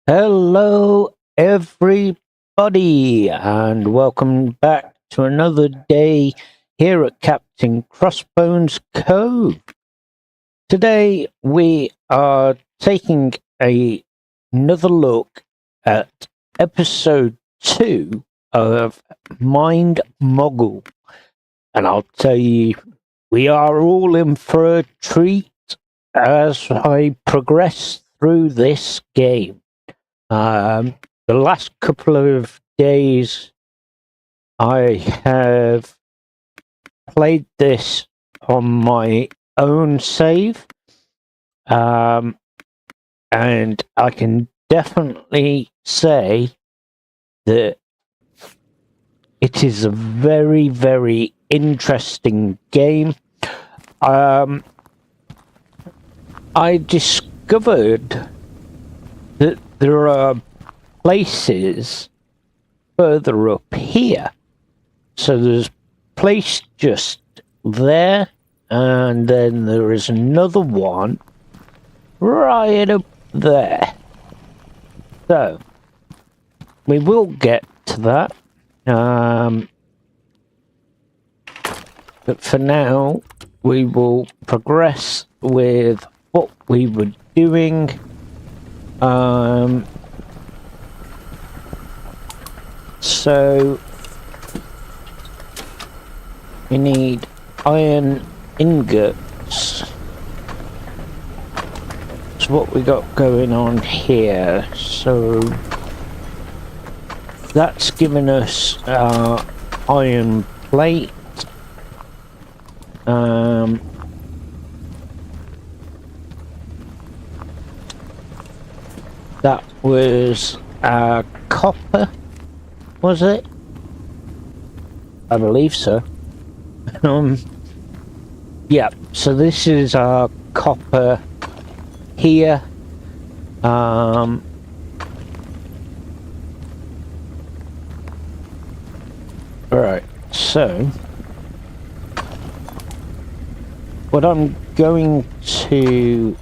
Hello, everybody, and welcome back to another day here at Captain Crossbones Cove. Today, we are taking another look at episode 2 of Minemogul, and I'll tell you, we are all in for a treat as I progress through this game. The last couple of days, I have played this on my own save, and I can definitely say that it is a very, very interesting game. I discovered that there are places further up here. So there's a place just there, and then there is another one right up there. So we will get to that. But for now, we will progress with what we were doing. So we need iron ingots. That's what we got going on here. So that's given us iron plate. That was copper, was it? I believe so. Yeah, so this is our copper here. Right, so what I'm going to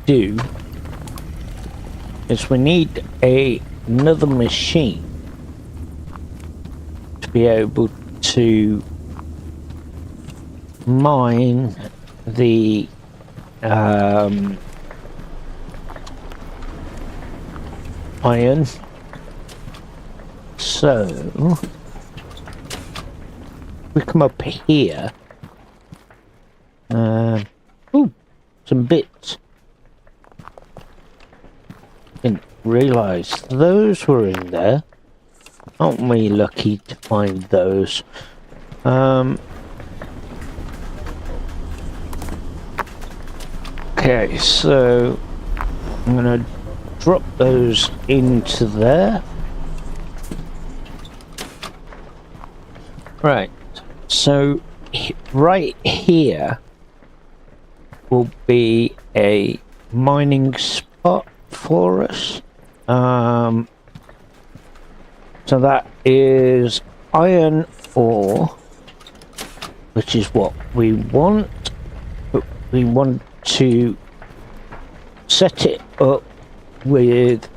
do is we need another machine to be able to mine the iron. So we come up here. Ooh, some bits. Didn't realise those were in there. Aren't we lucky to find those? Okay, so I'm gonna drop those into there. Right, so right here will be a mining spot for us. So that is iron ore, which is what we want, but we want to set it up with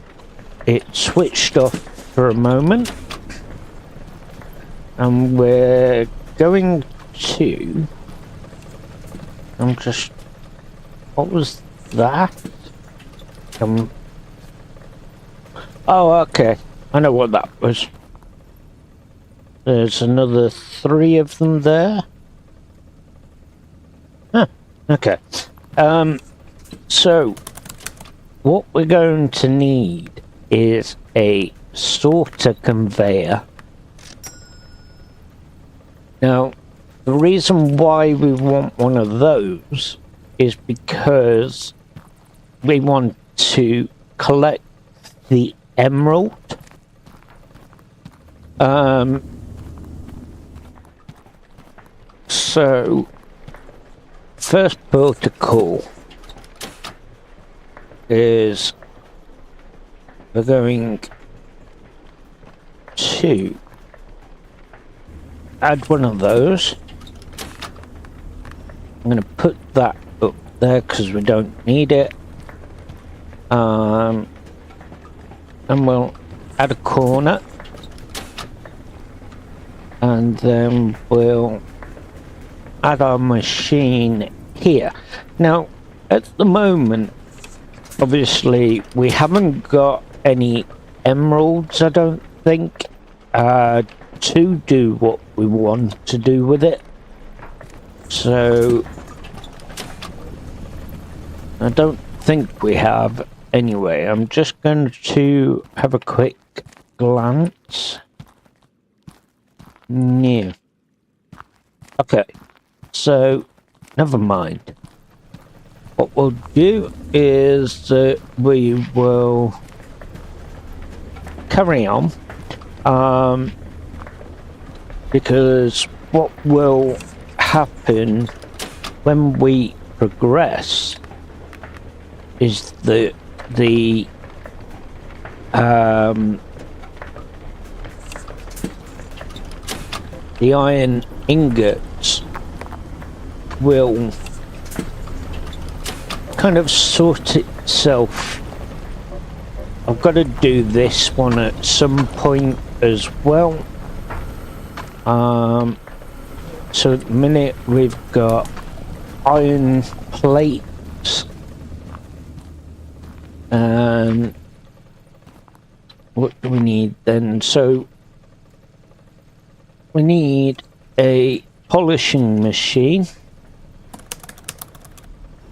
it switched off for a moment, and we're going to what was that? Oh, okay. I know what that was. There's another 3 of them there. Huh, okay. So what we're going to need is a sorter conveyor. Now, the reason why we want one of those is because we want to collect the emerald. So first protocol is we're going to add one of those. I'm going to put that up there because we don't need it. And we'll add a corner, and then we'll add our machine here. Now, at the moment, obviously, we haven't got any emeralds, I don't think, to do what we want to do with it. So, I don't think we have. Anyway, I'm just going to have a quick glance. Yeah. Okay, so never mind. What we'll do is that we will carry on, because what will happen when we progress is that the iron ingots will kind of sort itself. I've got to do this one at some point as well. So at the minute we've got iron plates. And what do we need then? So we need a polishing machine.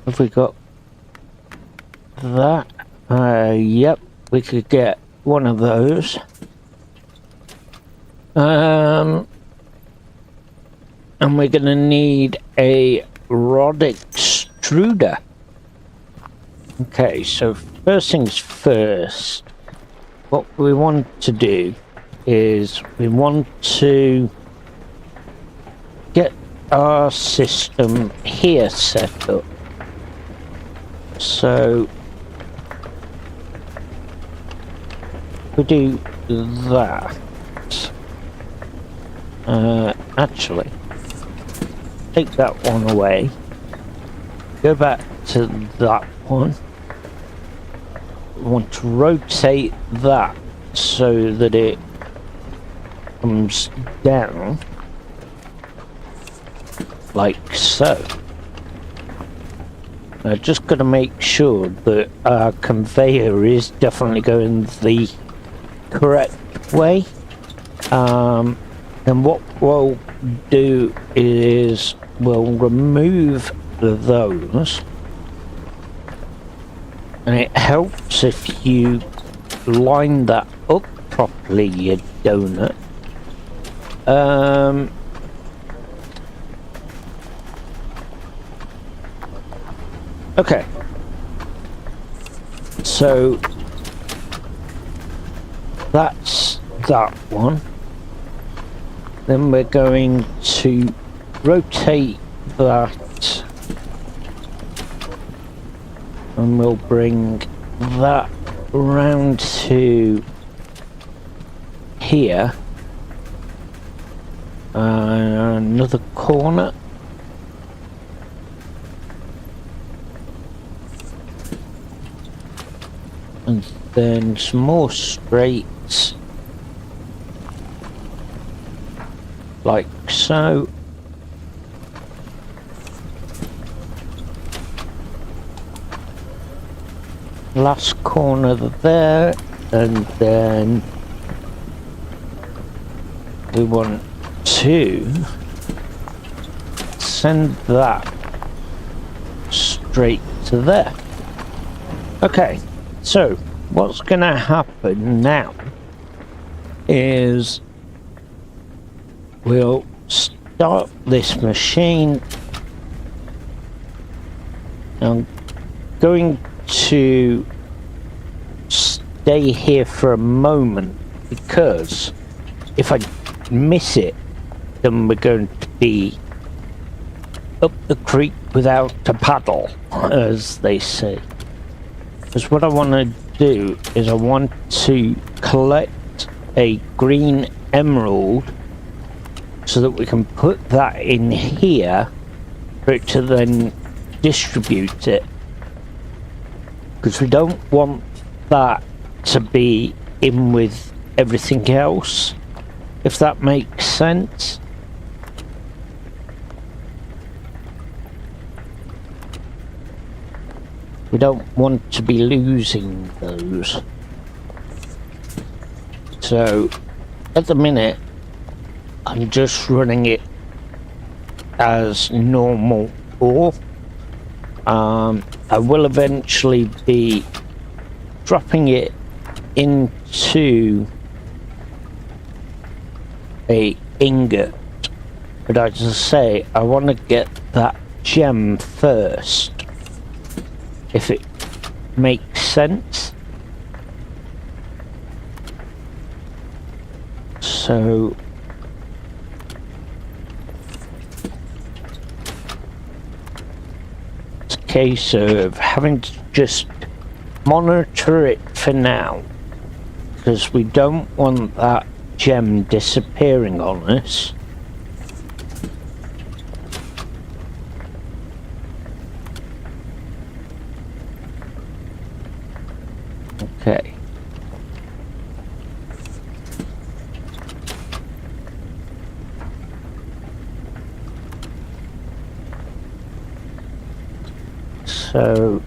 Have we got that? Yep, we could get one of those. And we're gonna need a rod extruder. Okay, so first things first, what we want to do is we want to get our system here set up. So we do that. Actually, take that one away. Go back to that one. We want to rotate that so that it comes down like so. I just got to make sure that our conveyor is definitely going the correct way. And what we'll do is we'll remove those, and it helps if you line that up properly, you donut. Okay, so that's that one. Then we're going to rotate that, and we'll bring that round to here. Another corner. And then some more straights. Like so. Last corner there, and then we want to send that straight to there. Okay, so what's gonna happen now is we'll start this machine. I'm going to stay here for a moment, because if I miss it, then we're going to be up the creek without a paddle, as they say. Because what I want to do is I want to collect a green emerald so that we can put that in here for it to then distribute it. because we don't want that to be in with everything else, if that makes sense. We don't want to be losing those. So at the minute I'm just running it as normal ore. I will eventually be dropping it into a ingot, but as I say, I want to get that gem first, if it makes sense. So it's a case of having to just monitor it for now, because we don't want that gem disappearing on us. Okay. So,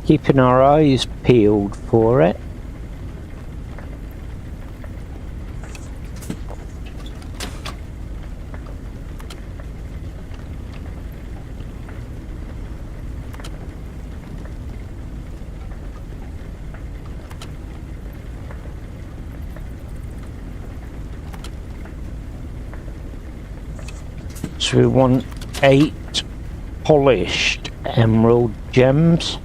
keeping our eyes peeled for it. So we want 8 polished emerald gems.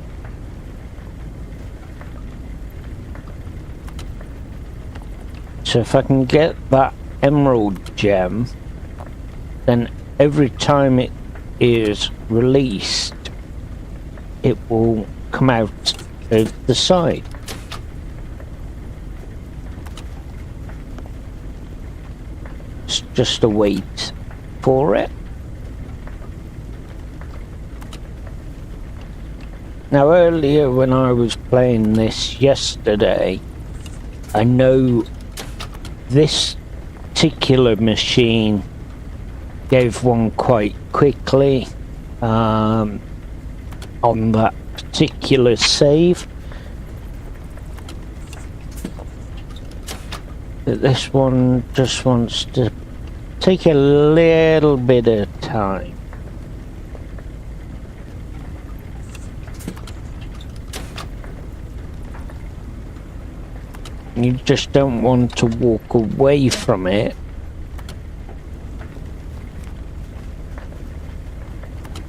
So if I can get that emerald gem, then every time it is released, it will come out of the side. It's just a wait for it. Now earlier when I was playing this yesterday, I know this particular machine gave one quite quickly on that particular save. But this one just wants to take a little bit of time. You just don't want to walk away from it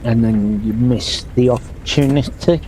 and then you miss the opportunity.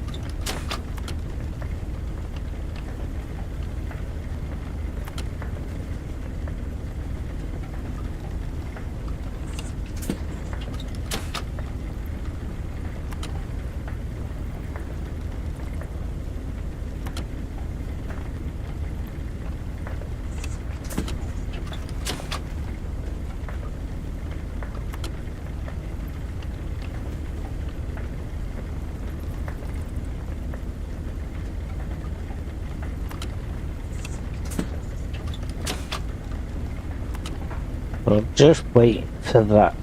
I'll just wait for that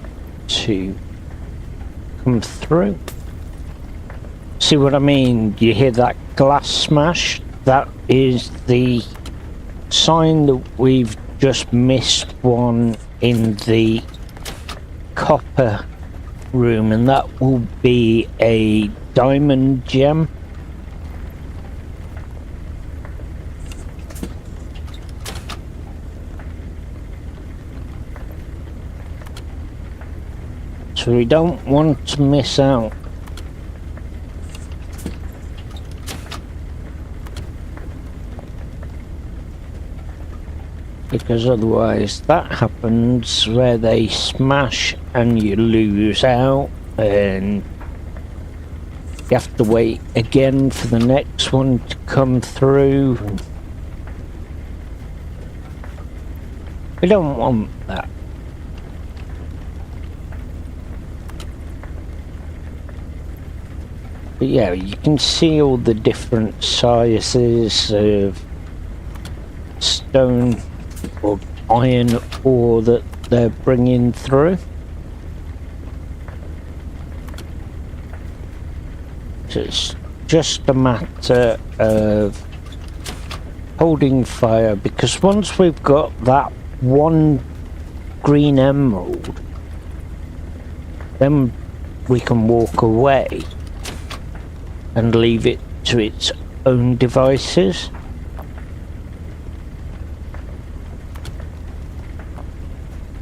to come through. See what I mean? You hear that glass smash? That is the sign that we've just missed one in the copper room, and that will be a diamond gem. So we don't want to miss out. Because otherwise that happens where they smash and you lose out, and you have to wait again for the next one to come through. We don't want that. But yeah, you can see all the different sizes of stone or iron ore that they're bringing through. So it's just a matter of holding fire, because once we've got that one green emerald, then we can walk away and leave it to its own devices.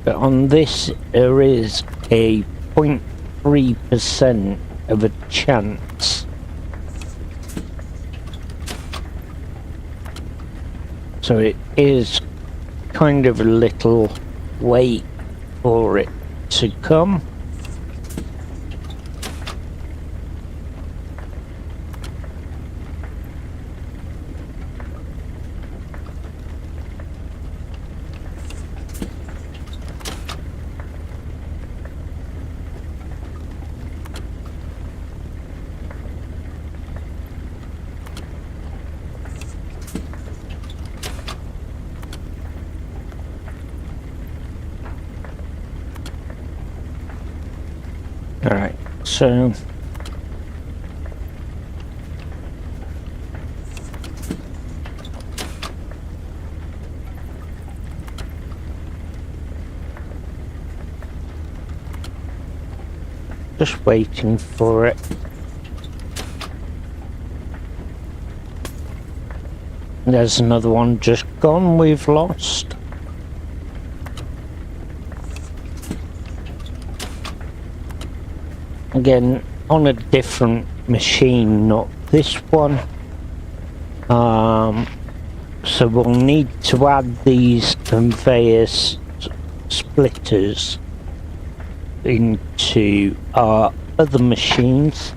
But on this, there is a 0.3% of a chance. So it is kind of a little wait for it to come. Alright, so just waiting for it. There's another one just gone, we've lost. Again, on a different machine, not this one. So we'll need to add these conveyor splitters into our other machines.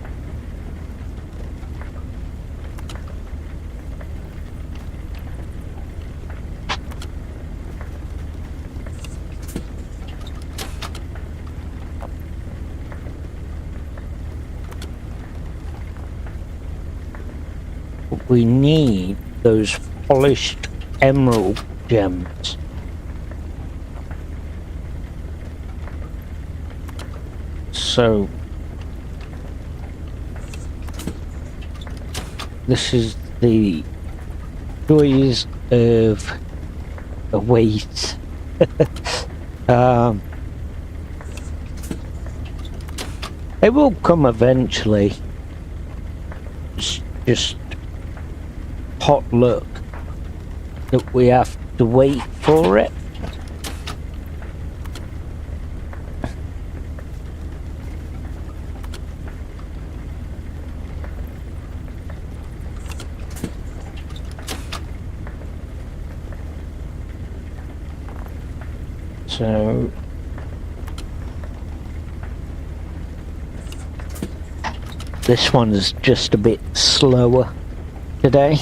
We need those polished emerald gems. So this is the joys of a wait. They will come eventually. It's just hot luck that we have to wait for it. So this one's just a bit slower today.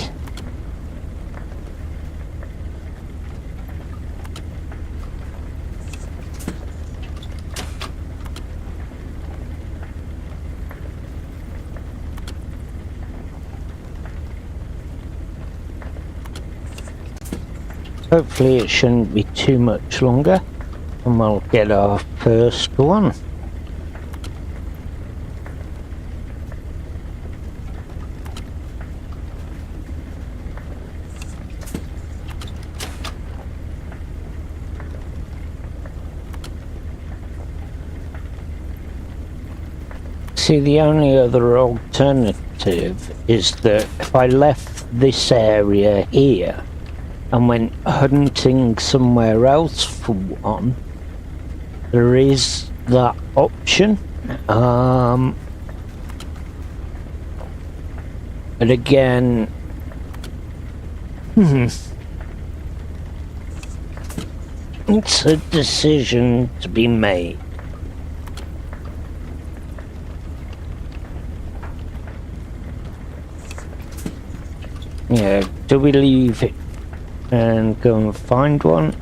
Hopefully it shouldn't be too much longer and we'll get our first one. See, the only other alternative is that if I left this area here and went hunting somewhere else for one, there is that option. But again, it's a decision to be made. Yeah, do we leave it and go and find one?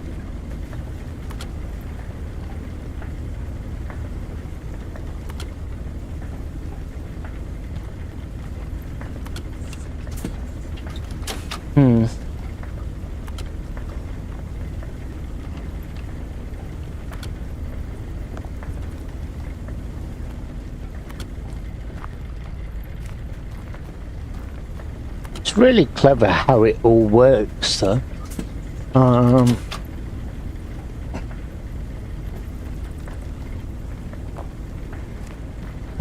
It's really clever how it all works, though. I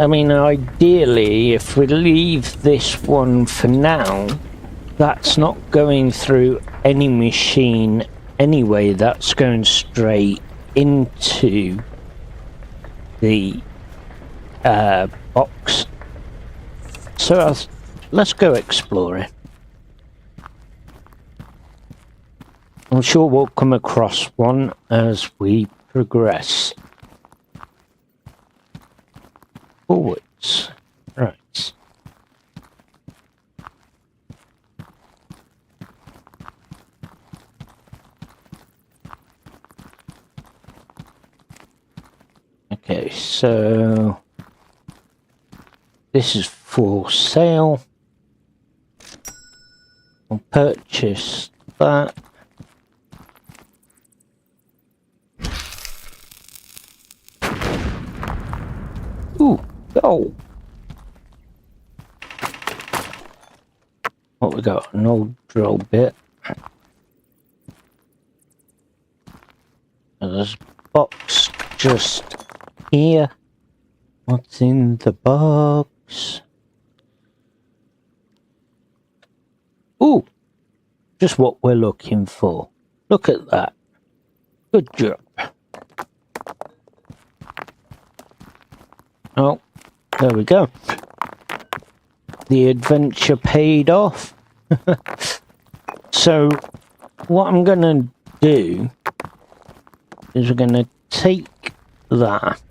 mean, ideally, if we leave this one for now, that's not going through any machine anyway. That's going straight into the box. So let's go exploring. I'm sure we'll come across one as we progress. Forwards. Right. Okay, so this is for sale. I'll purchase that. Ooh, gold. What we got? An old drill bit. There's a box just here. What's in the box? Ooh, just what we're looking for. Look at that. Good job. Oh, there we go. The adventure paid off. So, what I'm gonna do is we're gonna take that.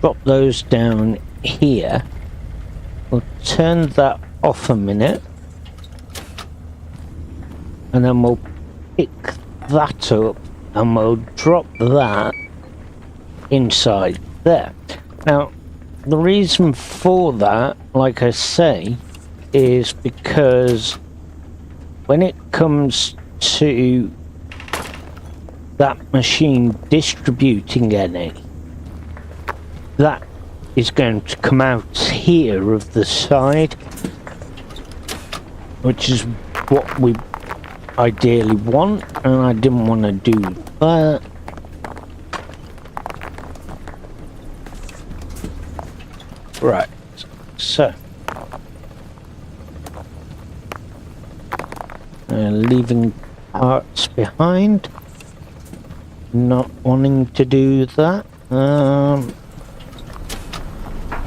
Drop those down here. We'll turn that off a minute. And then we'll pick that up and we'll drop that inside there. Now, the reason for that, like I say, is because when it comes to that machine distributing any, that is going to come out here of the side, which is what we ideally want, and I didn't want to do that. Right, so leaving parts behind, not wanting to do that.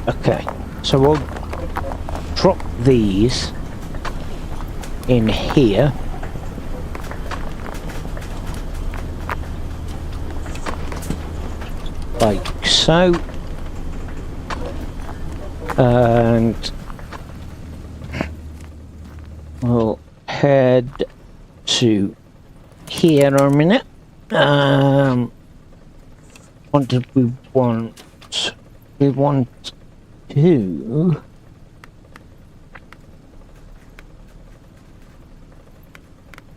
Okay, so we'll drop these in here. Like so. And we'll head to here a minute. What did we want? We want to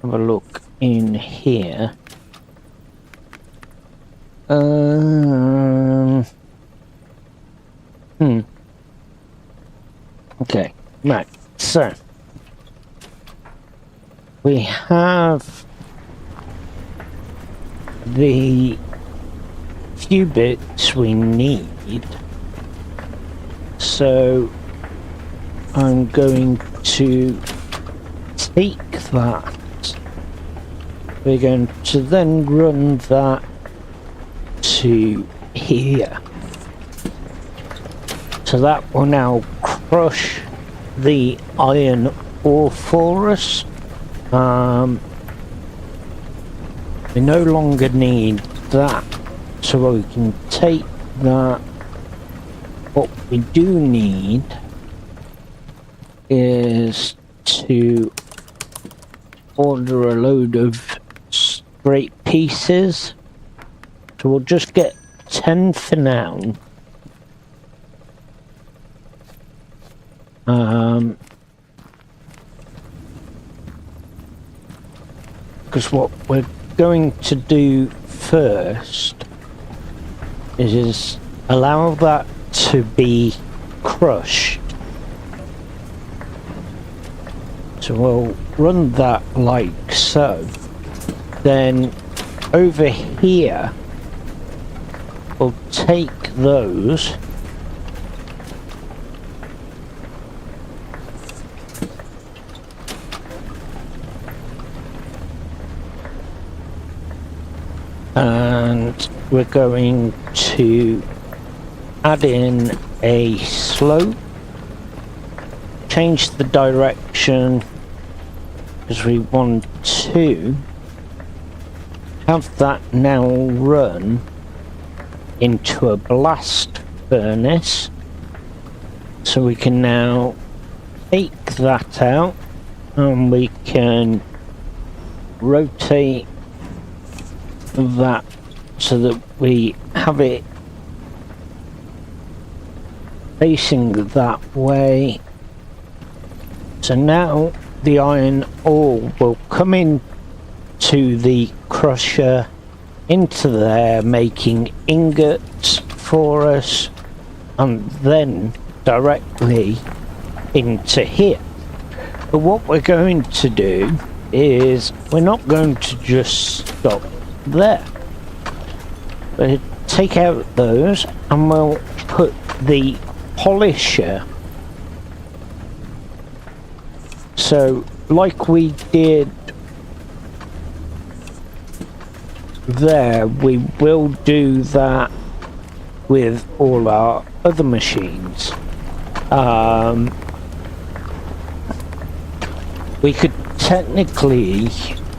have a look in here. Okay, right, so we have the few bits we need, so I'm going to take that. We're going to then run that to here. So that will now crush the iron ore for us. We no longer need that, so we can take that. What we do need is to order a load of straight pieces. So we'll just get 10 for now. Because what we're going to do first is allow that to be crushed. So we'll run that like so. Then over here, we'll take those and we're going to add in a slope, change the direction because we want to have that now run into a blast furnace, so we can now take that out and we can rotate that so that we have it facing that way. So now the iron ore will come in to the crusher, into there, making ingots for us, and then directly into here. But what we're going to do is we're not going to just stop there. We'll take out those and we'll put the polisher. So like we did there, we will do that with all our other machines. We could technically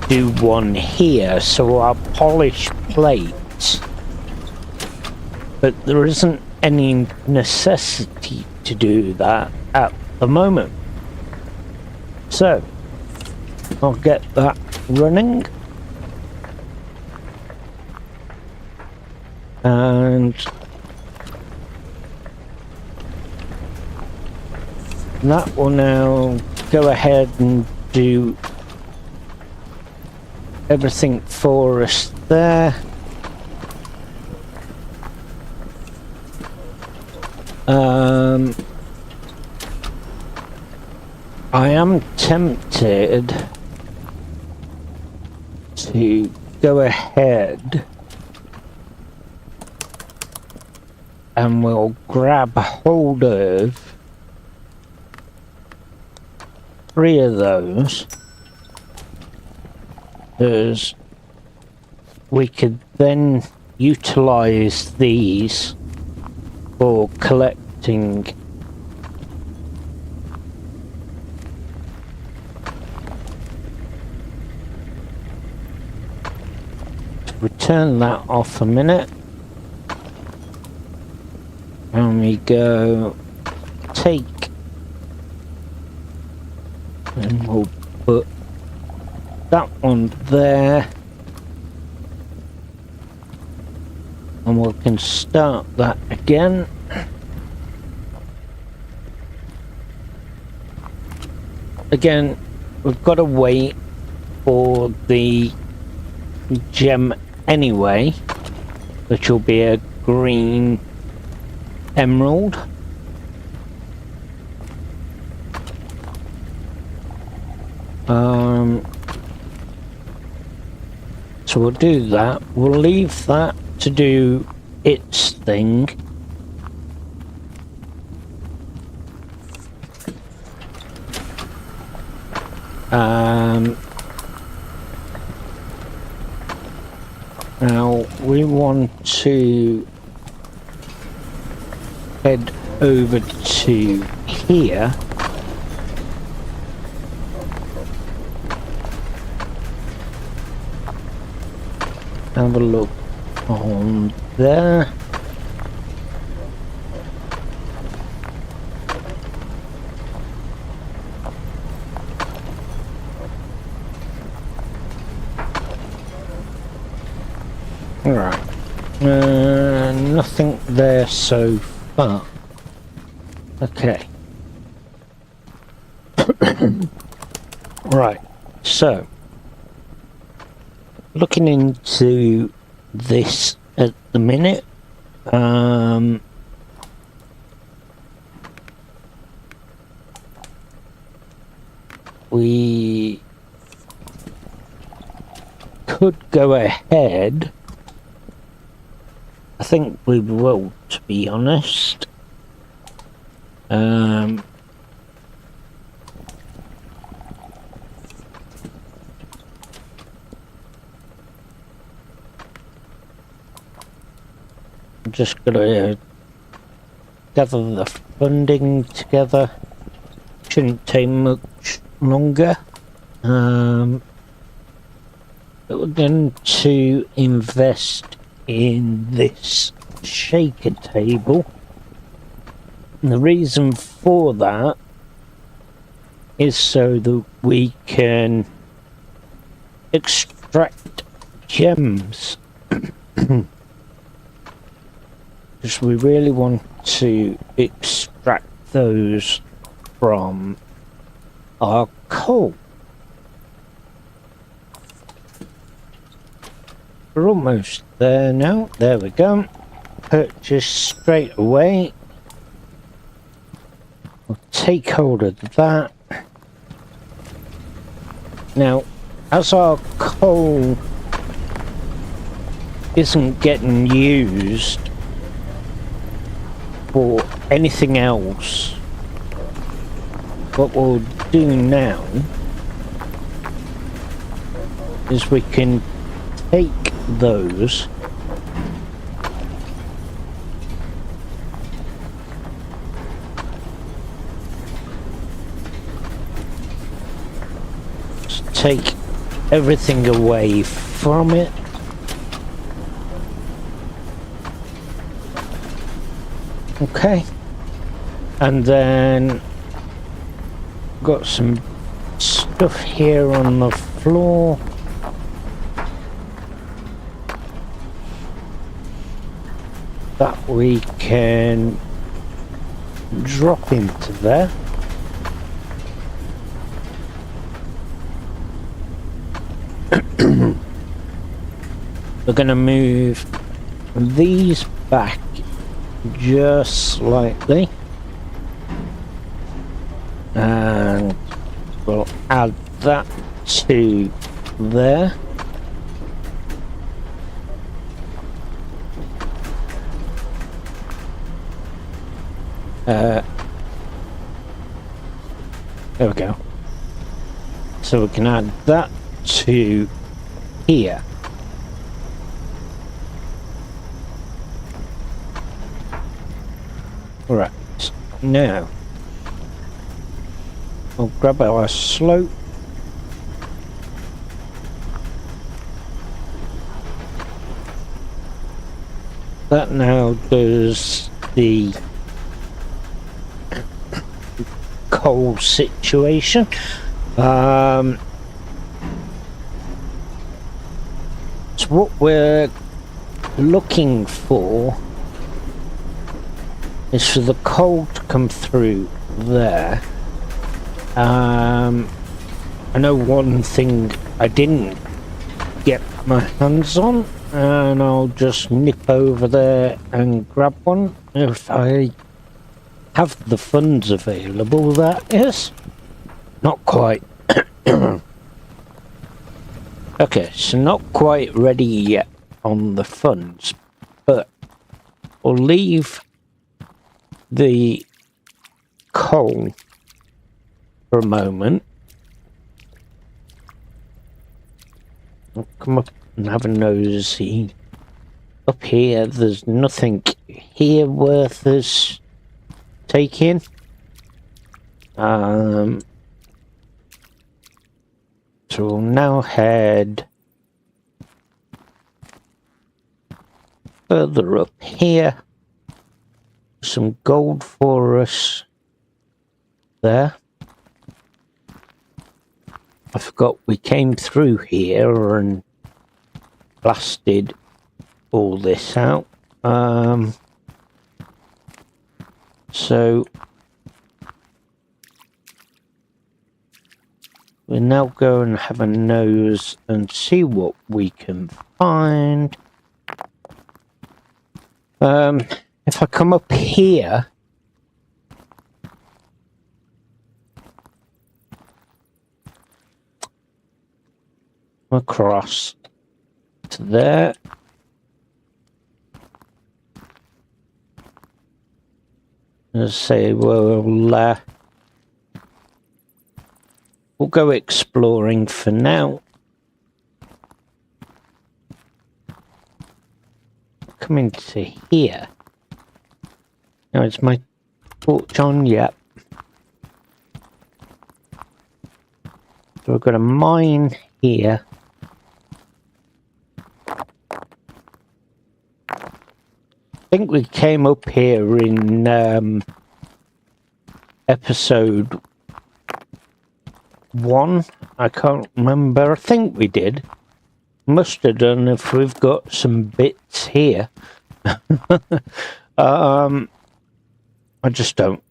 do one here, so our polished plates, but there isn't any necessity to do that at the moment. So I'll get that running, and that will now go ahead and do everything for us there. I am tempted to go ahead and we'll grab hold of 3 of those, because we could then utilize these for collecting turn that off a minute, and we go take, and we'll put that one there, and we can start that again. Again, we've got to wait for the gem anyway, which will be a green emerald. So we'll do that. We'll leave that to do its thing. Now we want to head over to here. Have a look on there. Alright, nothing there so far. Okay. Right, so looking into this at the minute, We could go ahead. I think we will, to be honest. I'm just gonna gather the funding together. Shouldn't take much longer. But we're going to invest in this shaker table. And the reason for that is so that we can extract gems. Because we really want to extract those from our coal. We're almost there now. There we go. Purchase straight away. We'll take hold of that. Now, as our coal isn't getting used for anything else, what we'll do now is we can take those take everything away from it. Okay, and then got some stuff here on the floor. That we can drop into there. We're going to move these back just slightly, and we'll add that to there. There we go. So we can add that to here. Right, now we'll grab our slope. That now does the coal situation. So what we're looking for is for the coal to come through there. I know one thing I didn't get my hands on, and I'll just nip over there and grab one if I have the funds available, that is. Not quite. Okay, so not quite ready yet on the funds, but we'll leave the coal for a moment. I'll come up and have a nosy. Up here, there's nothing here worth us taking. So we'll now head further up here. Some gold for us there. I forgot we came through here and blasted all this out. So we'll now go and have a nose and see what we can find. If I come up here, across to there. Let's say we'll go exploring for now. Come into here. Now it's my torch on, yep. So we've got a mine here. I think we came up here in episode 1. I can't remember. I think we did. Must have done if we've got some bits here. I just don't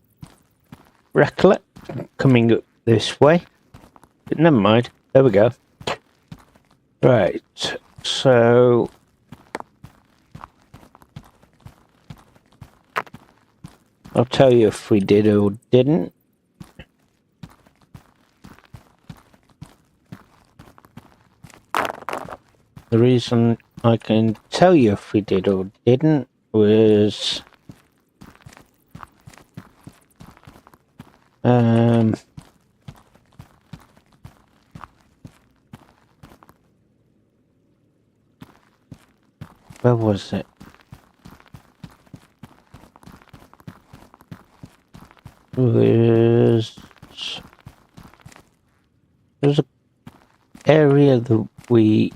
recollect coming up this way. But never mind. There we go. Right. So I'll tell you if we did or didn't. The reason I can tell you if we did or didn't was where was it? There's an area that we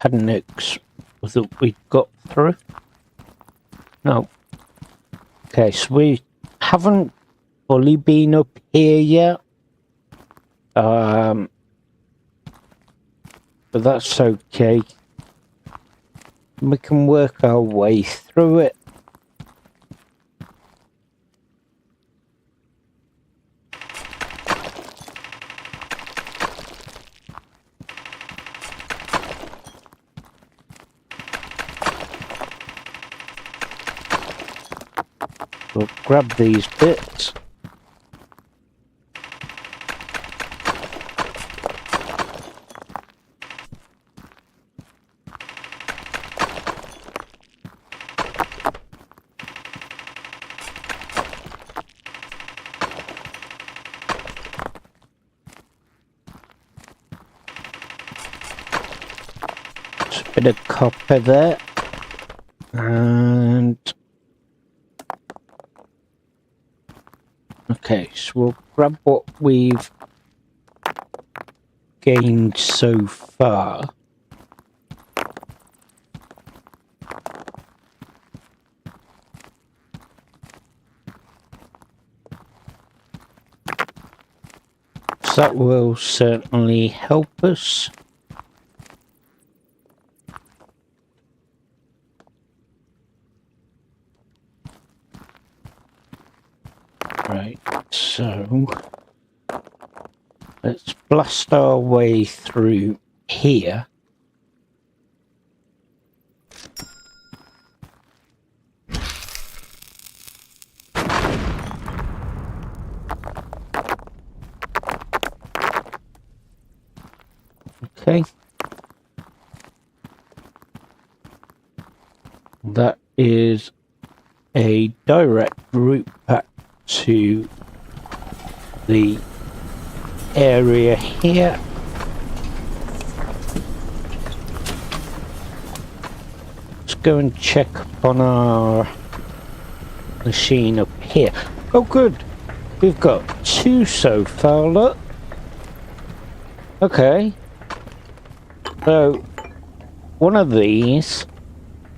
hadn't that we got through. No. Okay, so we haven't fully been up here yet. But that's okay. We can work our way through it. We'll grab these bits. Just a bit of copper there. And okay, so we'll grab what we've gained so far. So that will certainly help us. Right, so let's blast our way through here. Okay. That is a direct route back to the area here. Let's go and check on our machine up here. Oh good, we've got 2 so far, look. Okay, so one of these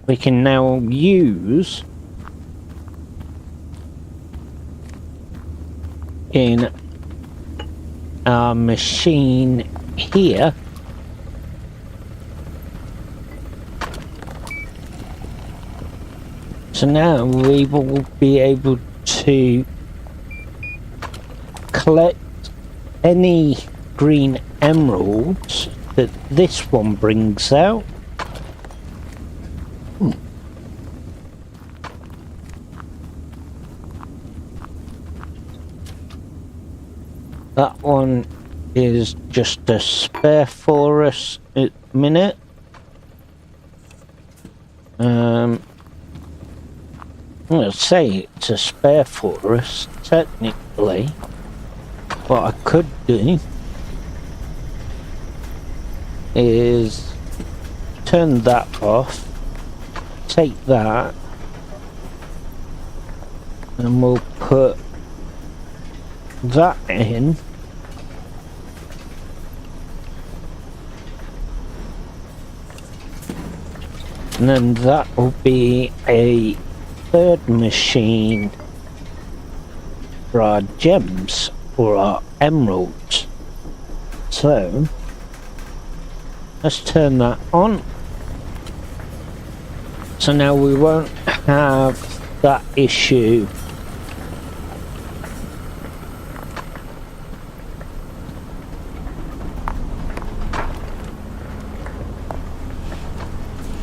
we can now use in our machine here. So now we will be able to collect any green emeralds that this one brings out. That one is just a spare for us at the minute. I'm gonna say it's a spare for us, technically. What I could do is turn that off, take that, and we'll put that in. And then that will be a third machine for our gems or our emeralds. So let's turn that on. So now we won't have that issue.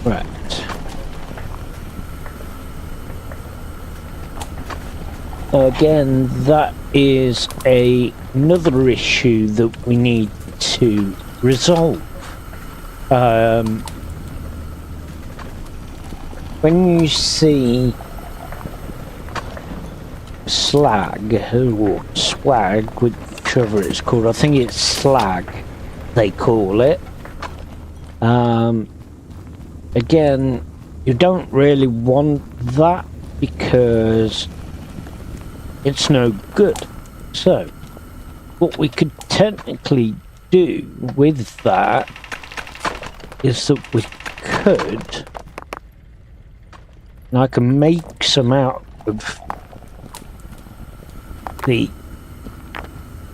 Right. Again, that is another issue that we need to resolve. When you see slag or swag, whichever it's called, I think it's slag they call it. Again, you don't really want that because it's no good. So what we could technically do with that is that we could, and I can make some out of the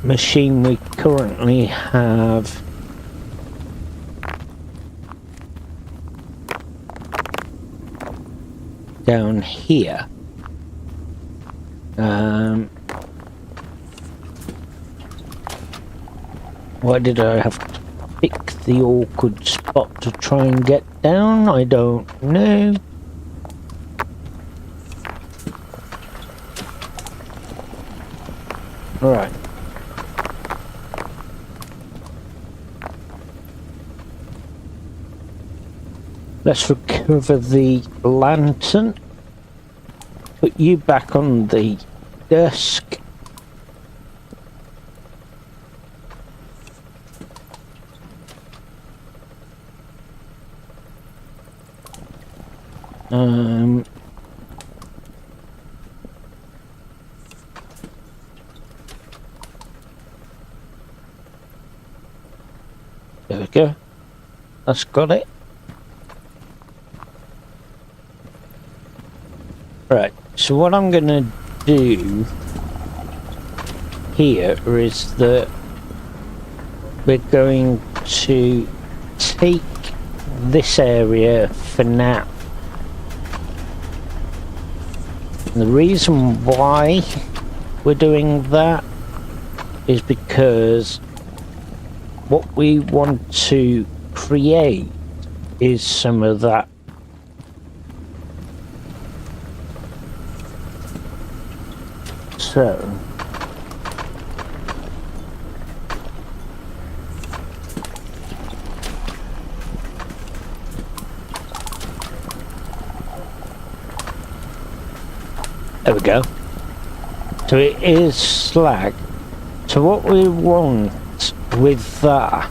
machine we currently have. Down here. Why did I have to pick the awkward spot to try and get down? I don't know. Alright. Let's recover the lantern. Put you back on the desk. There we go. That's got it. Right, so what I'm gonna do here is that we're going to take this area for now. And the reason why we're doing that is because what we want to create is some of that so there we go. So it is slag. So what we want with that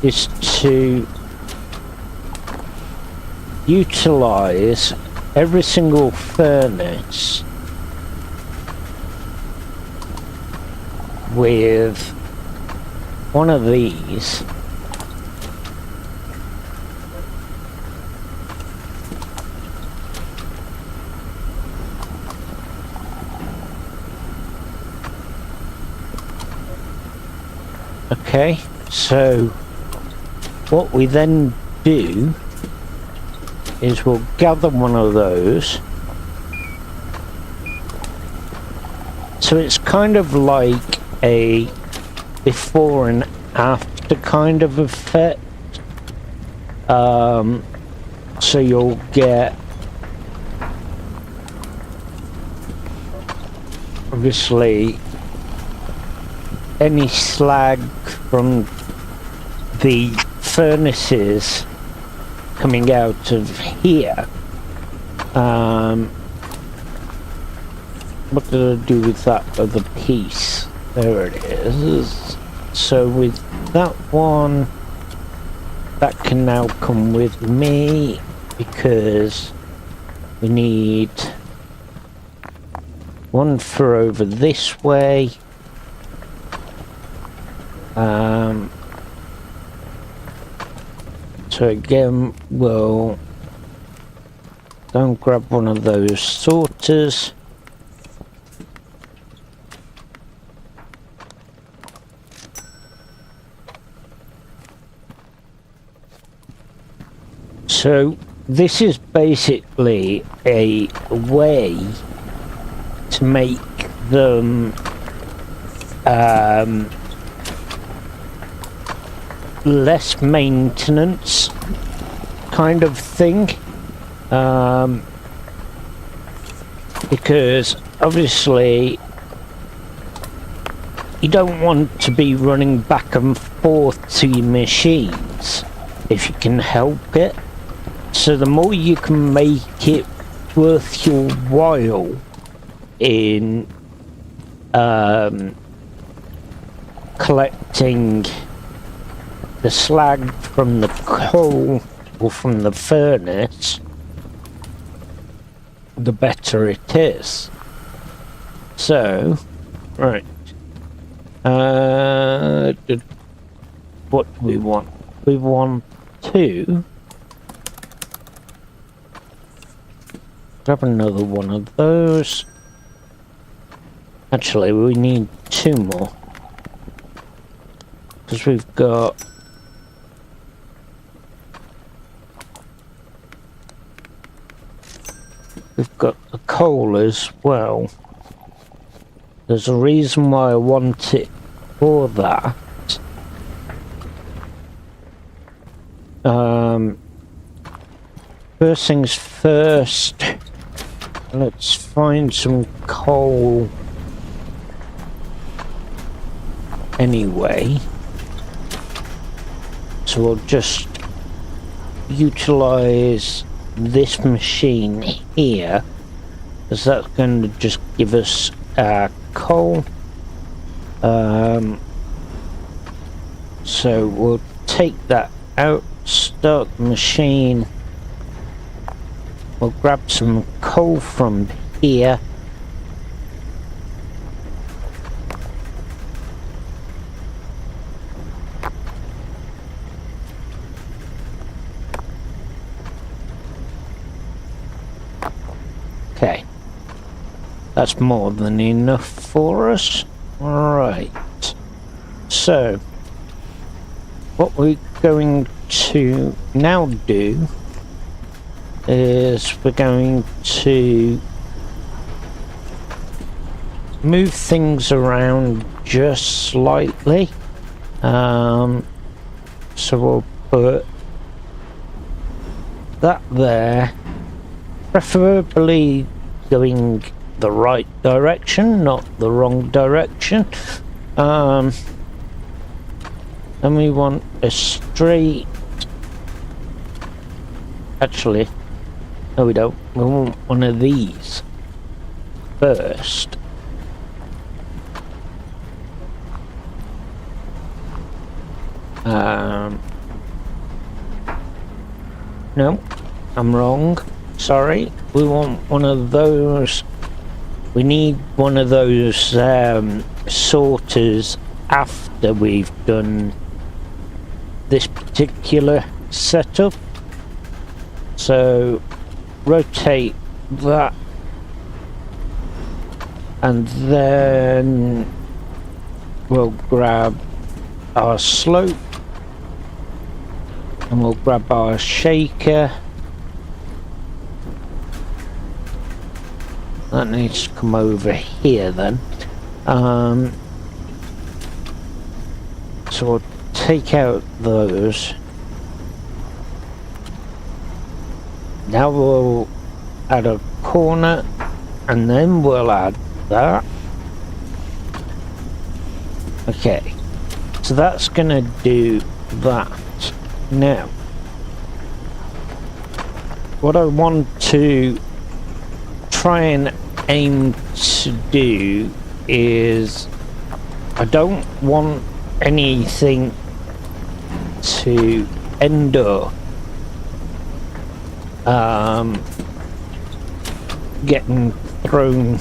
is to utilize every single furnace with one of these. Okay, so what we then do is we'll gather one of those. So it's kind of like a before and after kind of effect. So you'll get obviously any slag from the furnaces coming out of here. What did I do with that other piece? There it is. So with that one, that can now come with me because we need one for over this way. So again, we'll go and grab one of those sorters. So this is basically a way to make them less maintenance kind of thing, because obviously you don't want to be running back and forth to your machines if you can help it. So the more you can make it worth your while in collecting the slag from the coal or from the furnace, the better it is. So, right. What do we want? We want to grab another one of those. Actually, we need 2 more. Because we've got the coal as well. There's a reason why I want it for that. First things first, let's find some coal anyway. So we'll just utilize this machine here, because that's going to just give us coal. So we'll take that out, start the machine. We'll grab some coal from here. Okay, that's more than enough for us. Alright, so what we're going to now do is we're going to move things around just slightly. So we'll put that there, preferably going the right direction, not the wrong direction. And we want a straight, actually no we don't, we want one of these first. No, I'm wrong, sorry. We want one of those. We need one of those sorters after we've done this particular setup. So rotate that, and then we'll grab our slope, and we'll grab our shaker. That needs to come over here then. So we'll take out those. Now we'll add a corner, and then we'll add that. Okay, so that's gonna do that. Now, what I want to try and aim to do is I don't want anything to end up getting thrown.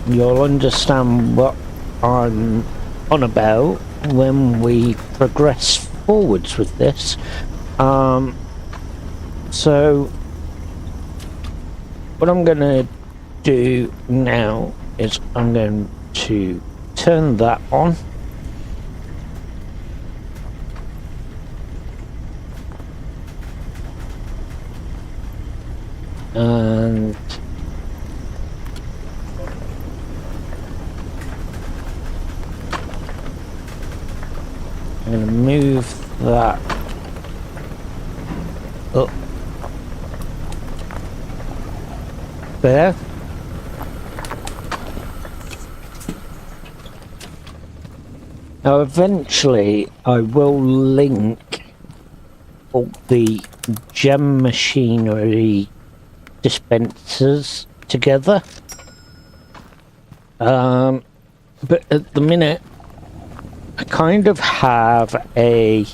You'll understand what I'm on about when we progress forwards with this. So what I'm gonna do now is I'm going to turn that on. And I'm going to move that up there. Now eventually I will link all the gem machinery dispensers together, but at the minute I kind of have a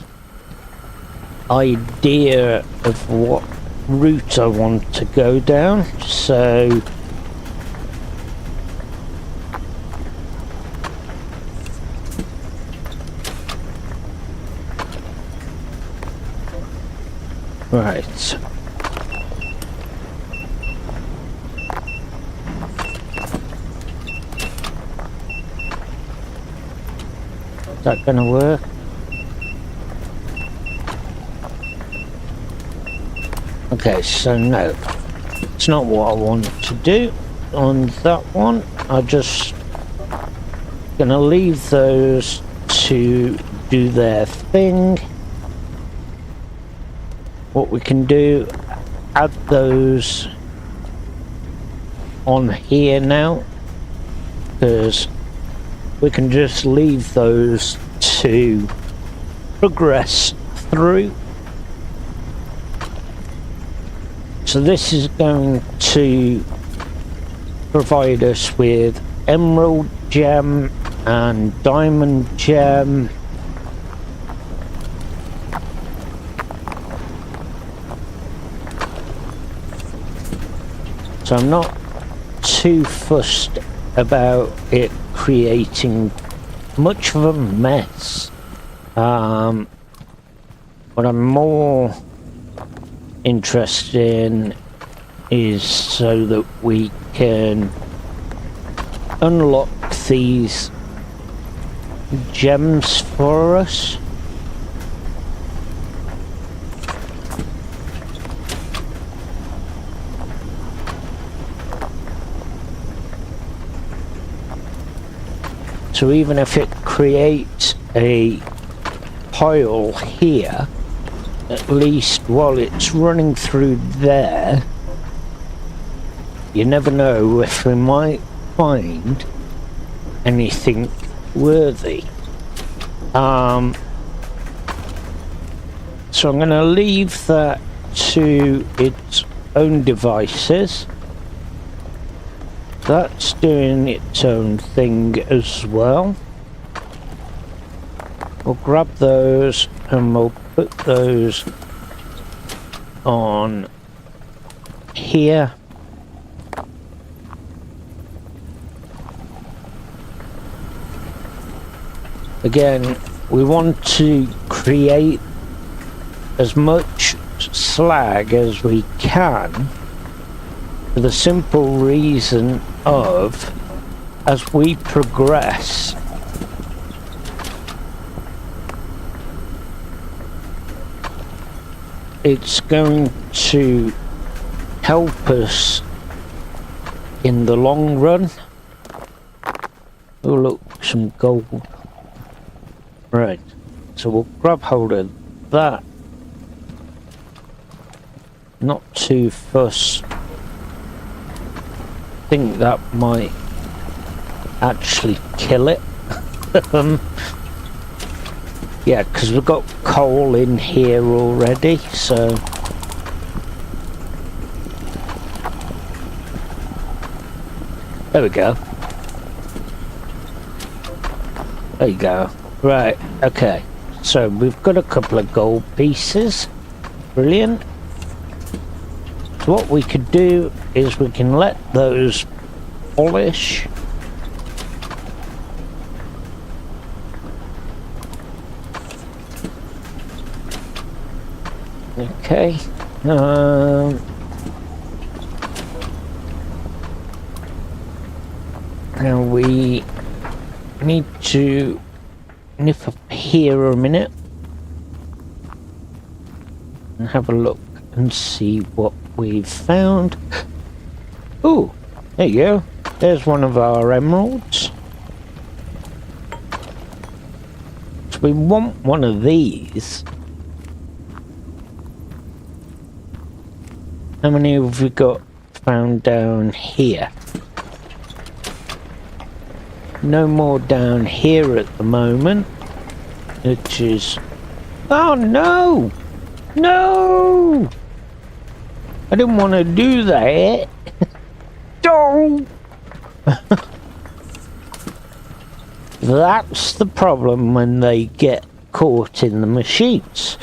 idea of what route I want to go down, so right. Is that gonna work? Okay, so no, it's not what I want to do on that one. I'm just gonna leave those to do their thing. What we can do, add those on here now, because we can just leave those to progress through. So this is going to provide us with emerald gem and diamond gem. So I'm not too fussed about it creating much of a mess. What I'm more interested in is so that we can unlock these gems for us. So even if it creates a pile here, at least while it's running through there, you never know if we might find anything worthy. So I'm going to leave that to its own devices. That's doing its own thing as well. We'll grab those and we'll put those on here. Again, we want to create as much slag as we can, for the simple reason of, as we progress, it's going to help us in the long run. Oh look, some gold. Right, so we'll grab hold of that. Not too fussed. I think that might actually kill it. Yeah, because we've got coal in here already, so... There we go. There you go. Right, okay. So we've got a couple of gold pieces. Brilliant. So what we could do is we can let those polish. Okay. Now we need to nip up here a minute and have a look and see what we've found. Oh, there you go. There's one of our emeralds. So we want one of these. How many have we got found down here? No more down here at the moment, which is... Oh no! No! I didn't want to do that. Don't! That's the problem when they get caught in the machines.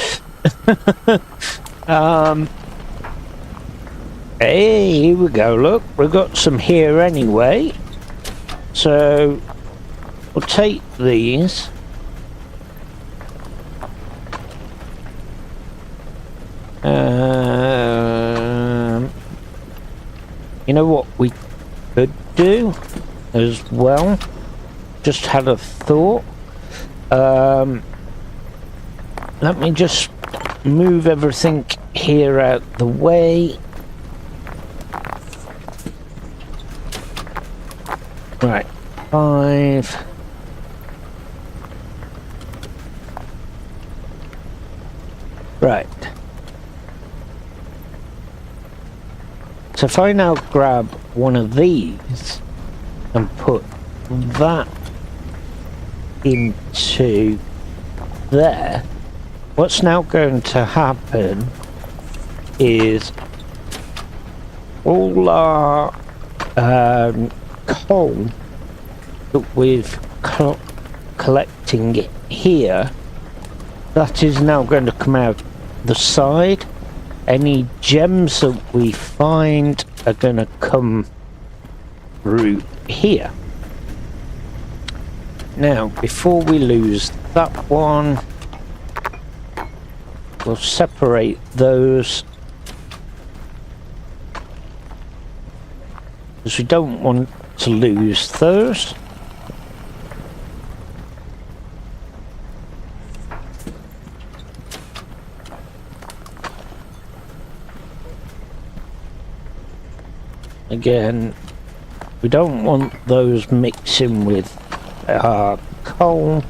Hey, here we go, look, we've got some here anyway. So, we'll take these. You know what we could do as well? Just had a thought. Let me just move everything here out the way. Right, 5. Right. So if I now grab one of these and put that into there, what's now going to happen is all our coal that we've collecting here, that is now going to come out the side. Any gems that we find are going to come through here. Now, before we lose that one, we'll separate those, because we don't want to lose those. Again, we don't want those mixing with our coal.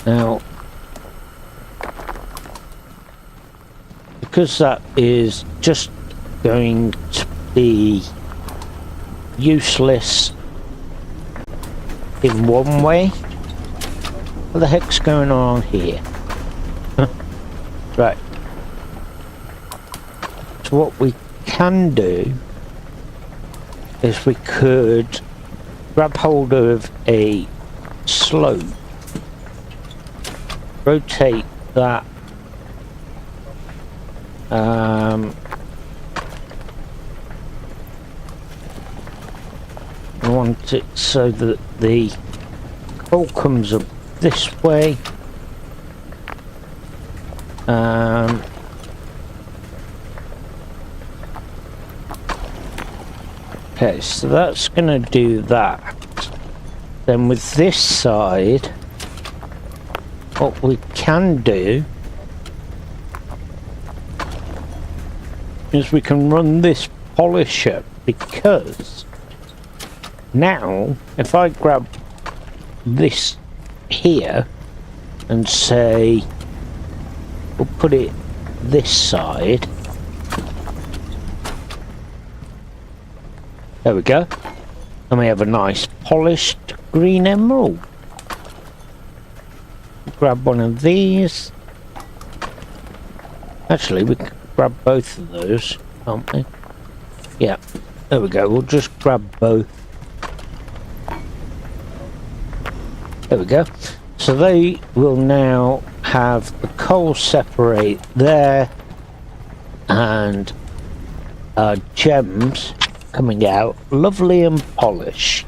Now, because that is just going to be useless in one way, what the heck's going on here? Right. So what we can do is we could grab hold of a slope, rotate that I want it so that the coal comes up this way. Okay, so that's gonna do that. Then with this side, what we can do is we can run this polisher, because now if I grab this here and say we'll put it this side, There we go. And we have a nice polished green emerald. Grab one of these. Actually, we can grab both of those, can't we? Yeah, there we go. We'll just grab both. There we go. So they will now have the coal separate there and gems coming out lovely and polished.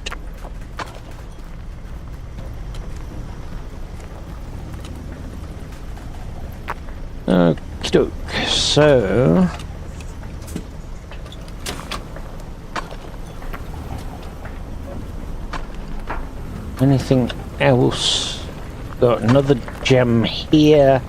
Okey-doke. So anything else? Got another gem here.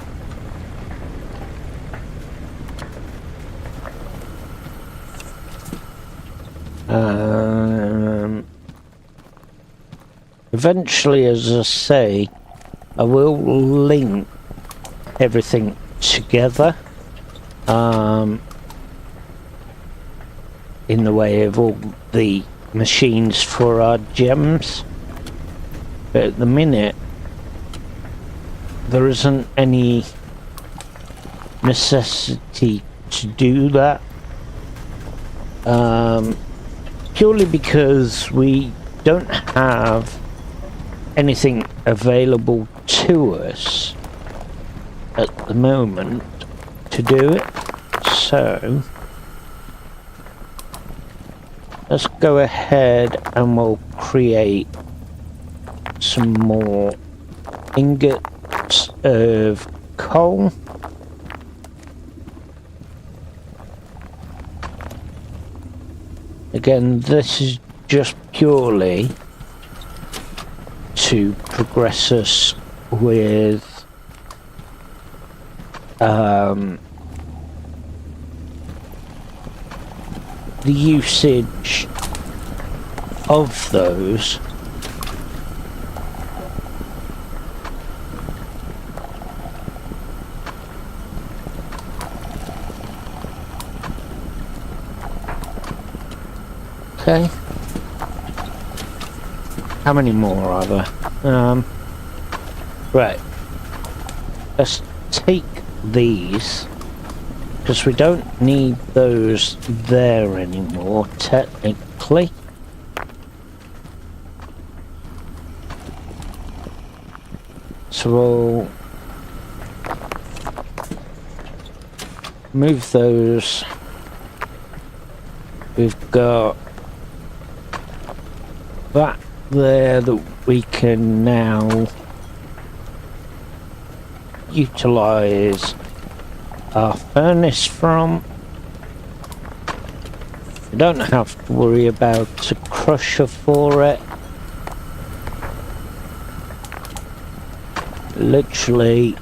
Eventually, as I say, I will link everything together in the way of all the machines for our gems. But at the minute, there isn't any necessity to do that. Purely because we don't have anything available to us at the moment to do it. So let's go ahead and we'll create some more ingots of coal. Again, this is just purely to progress us with the usage of those. Okay. How many more are there? Right. Let's take these, because we don't need those there anymore, technically. So we'll move those. We've got that there that we can now utilize our furnace from. We don't have to worry about a crusher for it. Literally,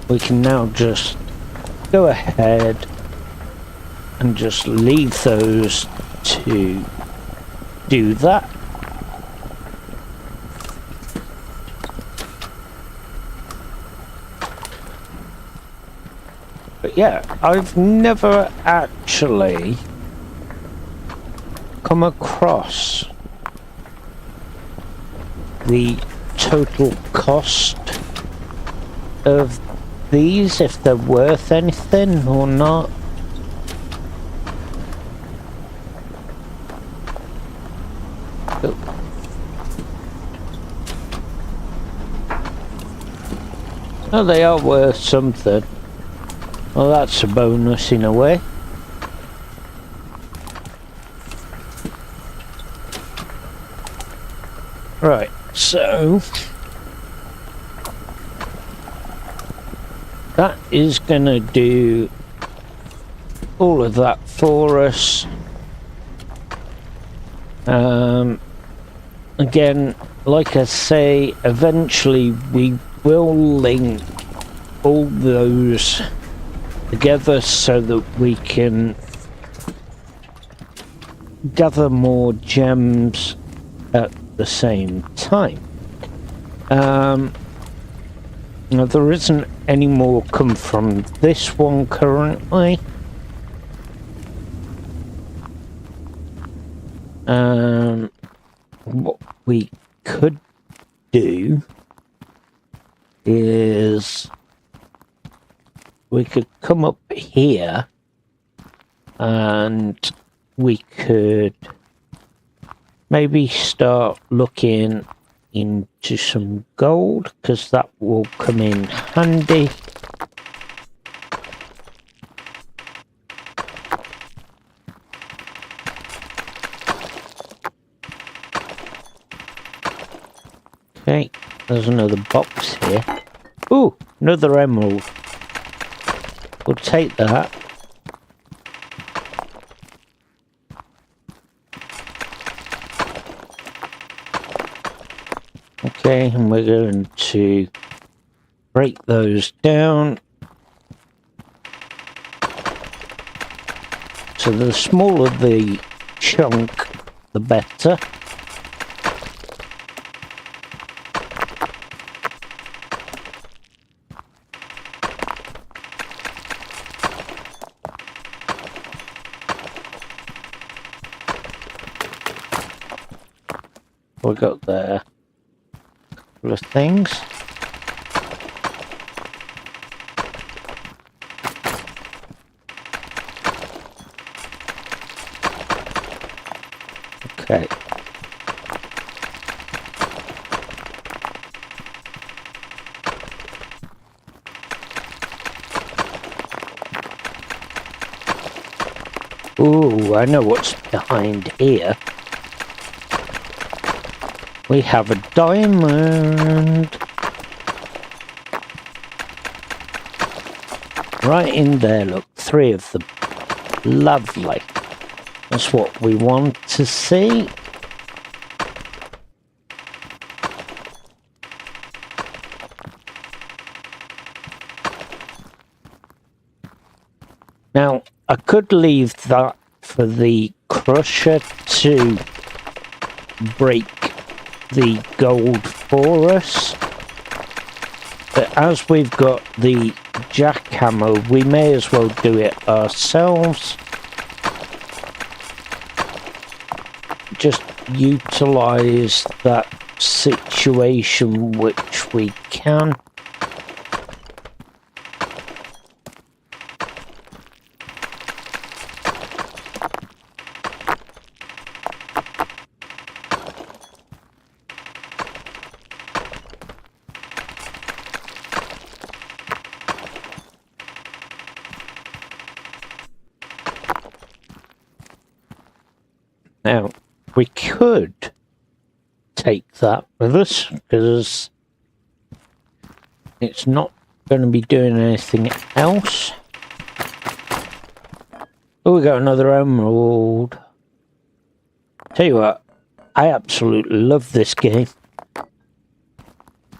we can now just go ahead and just leave those to do that. But yeah, I've never actually come across the total cost of these, if they're worth anything or not. Oh, they are worth something. Well, that's a bonus in a way. Right, so that is gonna do all of that for us. Again, like I say, eventually we will link all those together so that we can gather more gems at the same time. Now there isn't any more come from this one currently, What we could do is we could come up here and we could maybe start looking into some gold, because that will come in handy. Okay, there's another box here. Ooh, another emerald. We'll take that. Okay, and we're going to break those down. So the smaller the chunk, the better. We got there a couple of things. Okay. Ooh, I know what's behind here. We have a diamond. Right in there, look, 3 of them. Lovely. That's what we want to see. Now, I could leave that for the crusher to break the gold for us, but as we've got the jackhammer, we may as well do it ourselves. Just utilize that situation which we can. Now, we could take that with us, because it's not going to be doing anything else. Oh, we got another emerald. Tell you what, I absolutely love this game.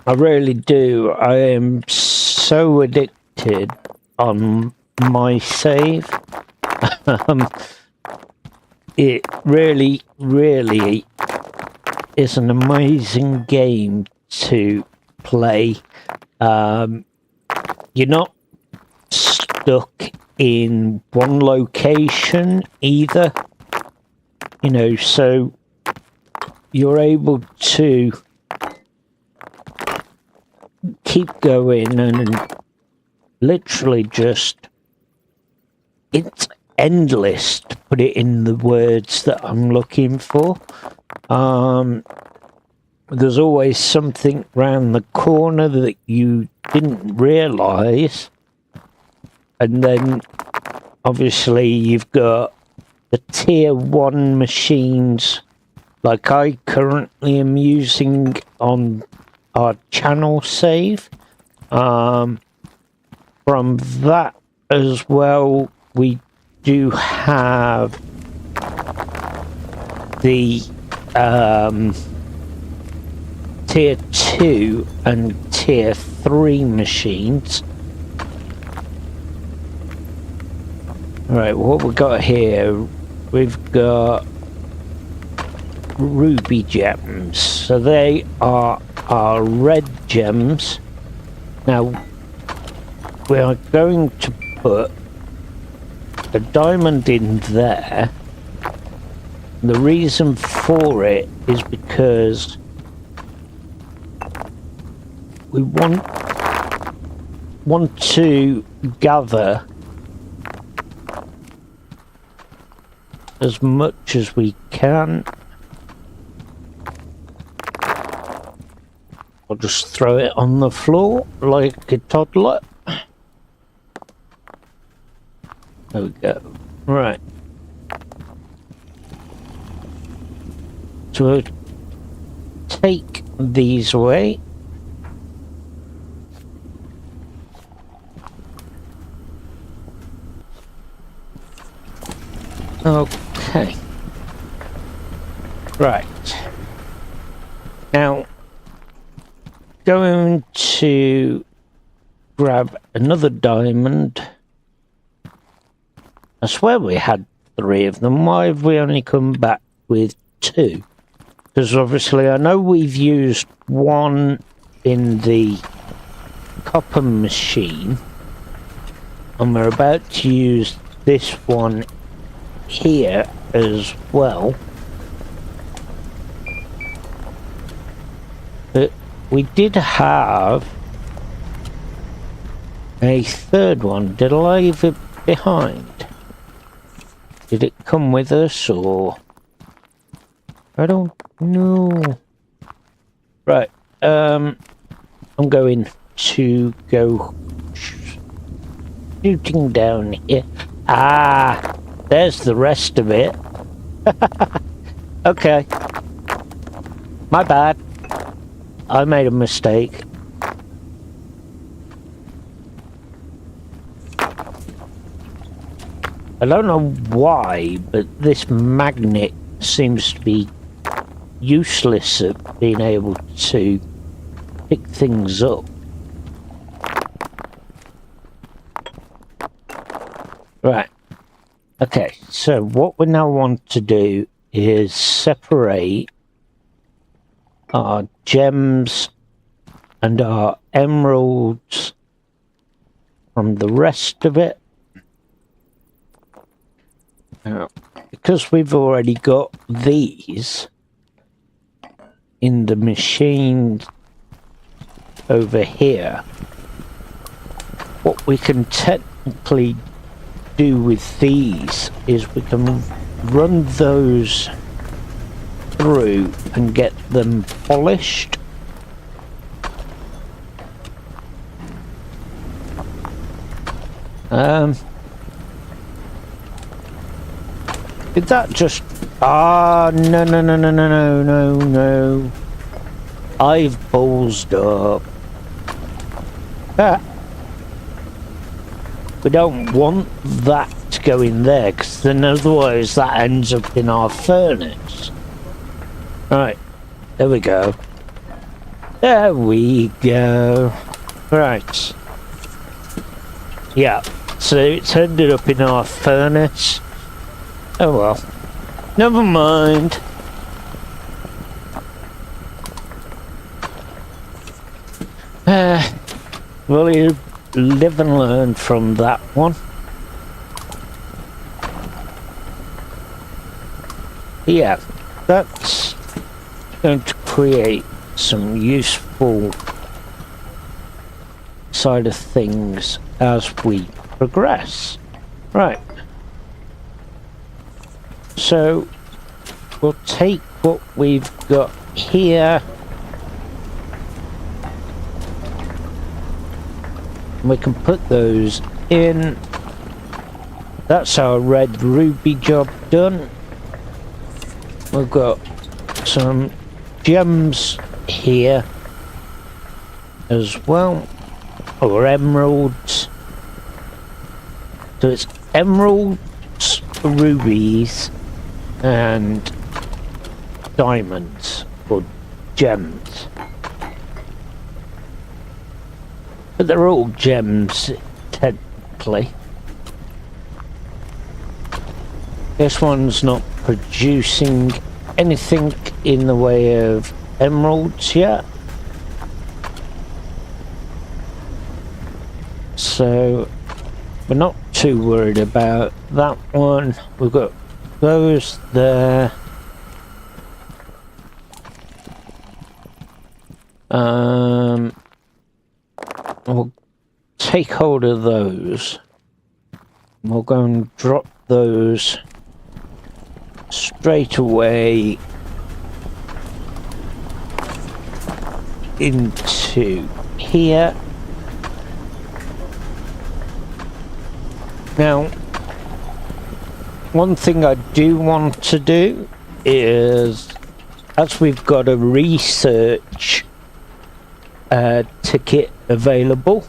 I really do. I am so addicted on my save. It really, really is an amazing game to play. You're not stuck in one location either, you know, so you're able to keep going and literally just, it's endless, to put it in the words that I'm looking for. There's always something round the corner that you didn't realise, and then obviously you've got the tier 1 machines like I currently am using on our channel save. From that as well, we do have the tier 2 and tier 3 machines. Right, what we've got here, we've got ruby gems. So they are our red gems. Now, we are going to put a diamond in there, The reason for it is because we want to gather as much as we can. I'll just throw it on the floor like a toddler. There we go. Right. So we'll take these away. Okay. Right. Now, going to grab another diamond. I swear we had 3 of them. Why have we only come back with 2? Because obviously I know we've used 1 in the copper machine. And we're about to use this one here as well. But we did have a 3rd one. Did I leave it behind? Did it come with us, or I don't know. Right, I'm going to go shooting down here. Ah, there's the rest of it. Okay, my bad. I made a mistake. I don't know why, but this magnet seems to be useless at being able to pick things up. Right. Okay, so what we now want to do is separate our gems and our emeralds from the rest of it. Now, because we've already got these in the machine over here, what we can technically do with these is we can run those through and get them polished. Did that just... Ah, no. I've ballsed up. Ah. We don't want that to go in there, because then otherwise that ends up in our furnace. Right, there we go. There we go. Right. Yeah, so it's ended up in our furnace. Oh well. Never mind. Well, you live and learn from that one. Yeah, that's going to create some useful side of things as we progress. Right. So we'll take what we've got here. We can put those in. That's our red ruby job done. We've got some gems here as well, or emeralds. So it's emeralds, rubies, and diamonds, or gems. But they're all gems, technically. This one's not producing anything in the way of emeralds yet. So we're not too worried about that one. We've got those there. We'll take hold of those. We'll go and drop those straight away into here. Now, one thing I do want to do is, as we've got a research ticket available,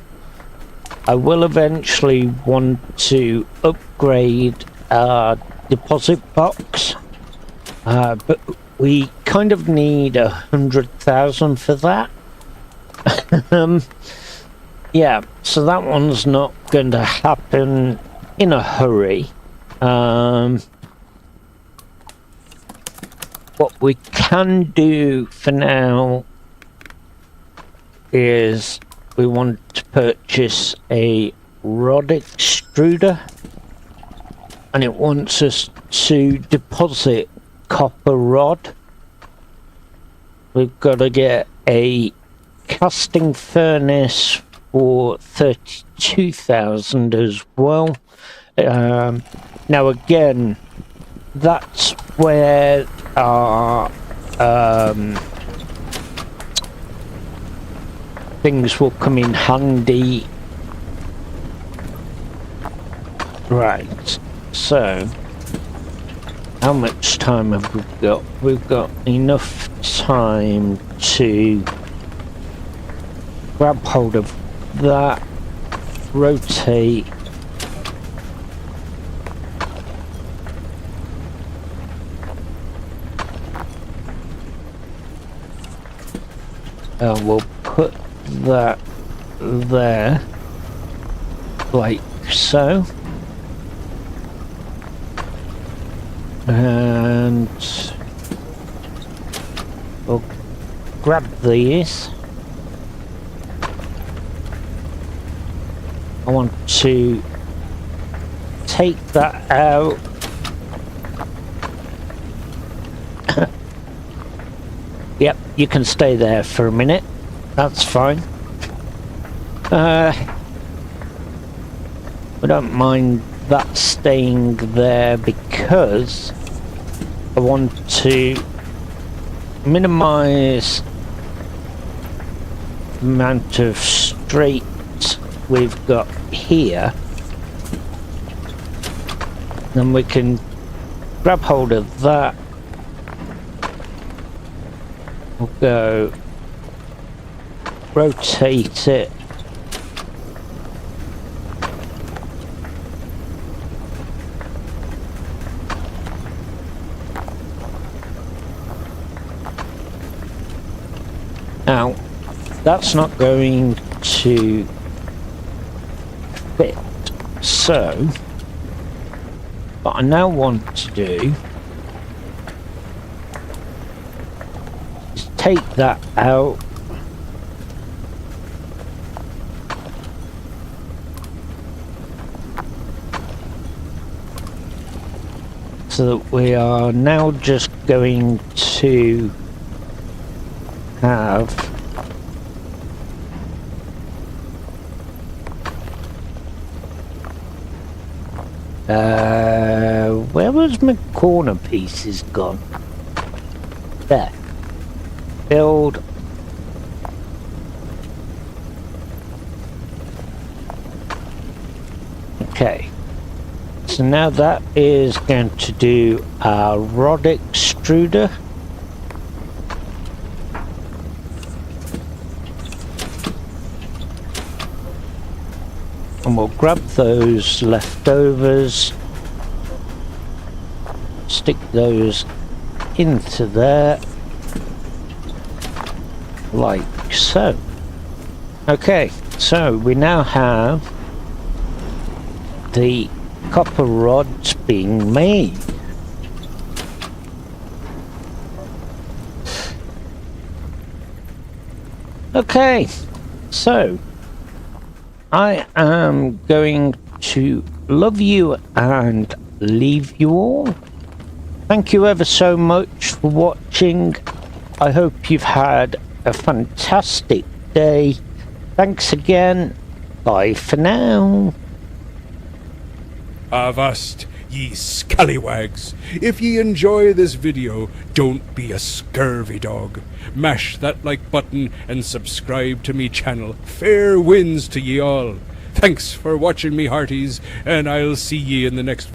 I will eventually want to upgrade our deposit box, but we kind of need 100,000 for that. Yeah, so that one's not going to happen in a hurry. What we can do for now is we want to purchase a rod extruder, and it wants us to deposit copper rod. We've got to get a casting furnace for 32,000 as well. Now again, that's where our things will come in handy. Right, so how much time have we got? We've got enough time to grab hold of that, rotate, we'll put that there, like so, and we'll grab these. I want to take that out. Yep, you can stay there for a minute. That's fine. We don't mind that staying there because I want to minimize the amount of straight we've got here. Then we can grab hold of that. We'll go rotate it. Now, that's not going to fit. So, what I now want to do is take that out. So that we are now just going to have where was my corner pieces gone? There. Build. Okay. So now that is going to do our rod extruder. And we'll grab those leftovers, stick those into there, like so. Okay, so we now have the copper rods being made. Okay, so I am going to love you and leave you all. Thank you ever so much for watching. I hope you've had a fantastic day. Thanks again. Bye for now. Avast, ye scallywags! If ye enjoy this video, don't be a scurvy dog. Mash that like button and subscribe to me channel. Fair winds to ye all. Thanks for watching me hearties, and I'll see ye in the next